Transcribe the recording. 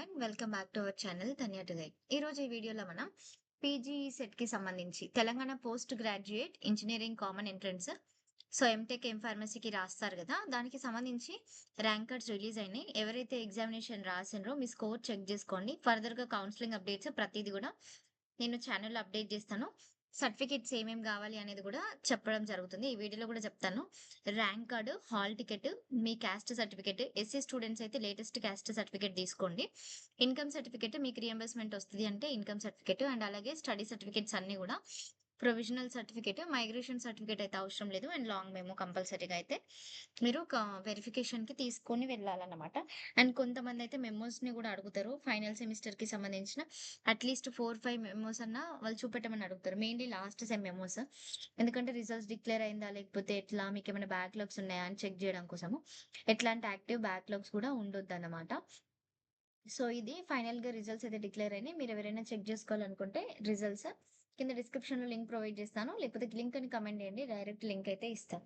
Everyone welcome back to our channel Dhanya today. ఈరోజు ఈ వీడియోలో మనం పీజీ సెట్‌కి సంబంధించి Telangana post graduate engineering common entrance M Tech, ఫార్మసీకి రాస్తారు కదా! దానికి సంబంధించి ర్యాంక్ కార్డ్స్ రిలీజ్ అయినాయి. ఎవరైతే ఎగ్జామినేషన్ రాసిండ్రో మీ స్కోర్ చెక్ చేసుకోండి. ఫర్దర్‌గా కౌన్సెలింగ్ అప్డేట్స్ ప్రతీది కూడా నేను ఛానెల్‌లో అప్డేట్ చేస్తాను. సర్టిఫికేట్స్ ఏమేమి కావాలి అనేది కూడా చెప్పడం జరుగుతుంది. ఈ వీడియోలో కూడా చెప్తాను. ర్యాంక్ కార్డ్, హాల్ టికెట్, మీ క్యాస్ట్ సర్టిఫికేట్, ఎస్సీ స్టూడెంట్స్ అయితే లేటెస్ట్ క్యాస్ట్ సర్టిఫికేట్ తీసుకోండి. ఇన్‌కమ్ సర్టిఫికేట్ మీకు రీయింబర్స్‌మెంట్ వస్తది అంటే ఇన్‌కమ్ సర్టిఫికేట్ అండ్ అలాగే స్టడీ సర్టిఫికేట్స్ అన్నీ కూడా ప్రొవిజనల్ సర్టిఫికేట్, మైగ్రేషన్ సర్టిఫికేట్ అయితే అవసరం లేదు అండ్ లాంగ్ మెమో కంపల్సరీగా అయితే మీరు వెరిఫికేషన్‌కి తీసుకొని వెళ్ళాలన్నమాట. అండ్ కొంతమందయితే మెమోస్‌ని గూడా అడుగుతారు. ఫైనల్ సెమిస్టర్‌కి సంబంధించిన అట్‌లీస్ట్ 4, 5 మెమోస్ అన్నా వాళ్ళు చూపెట్టమని అడుగుతారు. Mainly last sem memos. ఎందుకంటే రిజల్ట్స్ డిక్లేర్ అయిందా? లేకపోతే ఎట్లా? మీకేమైనా బ్యాక్‌లాగ్స్ ఉన్నాయా? అని చెక్ జేయడం కోసము. ఎట్లాంటి యాక్టివ్ బ్యాక్‌లాగ్స్ కూడా ఉండొద్దన్నమాట. ఇది ఫైనల్‌గా రిజల్ట్స్ అయితే డిక్లేర్ అయినాయి. మీరెవరైనా చెక్ జేసుకోవాలనుకుంటే రిజల్ట్స్ కింద డిస్క్రిప్షన్‌లో లింక్ ప్రొవైడ్ చేస్తాను. లేకపోతే లింక్ అని కామెంట్ చేయండి. డైరెక్ట్ లింక్ అయితే ఇస్తాను.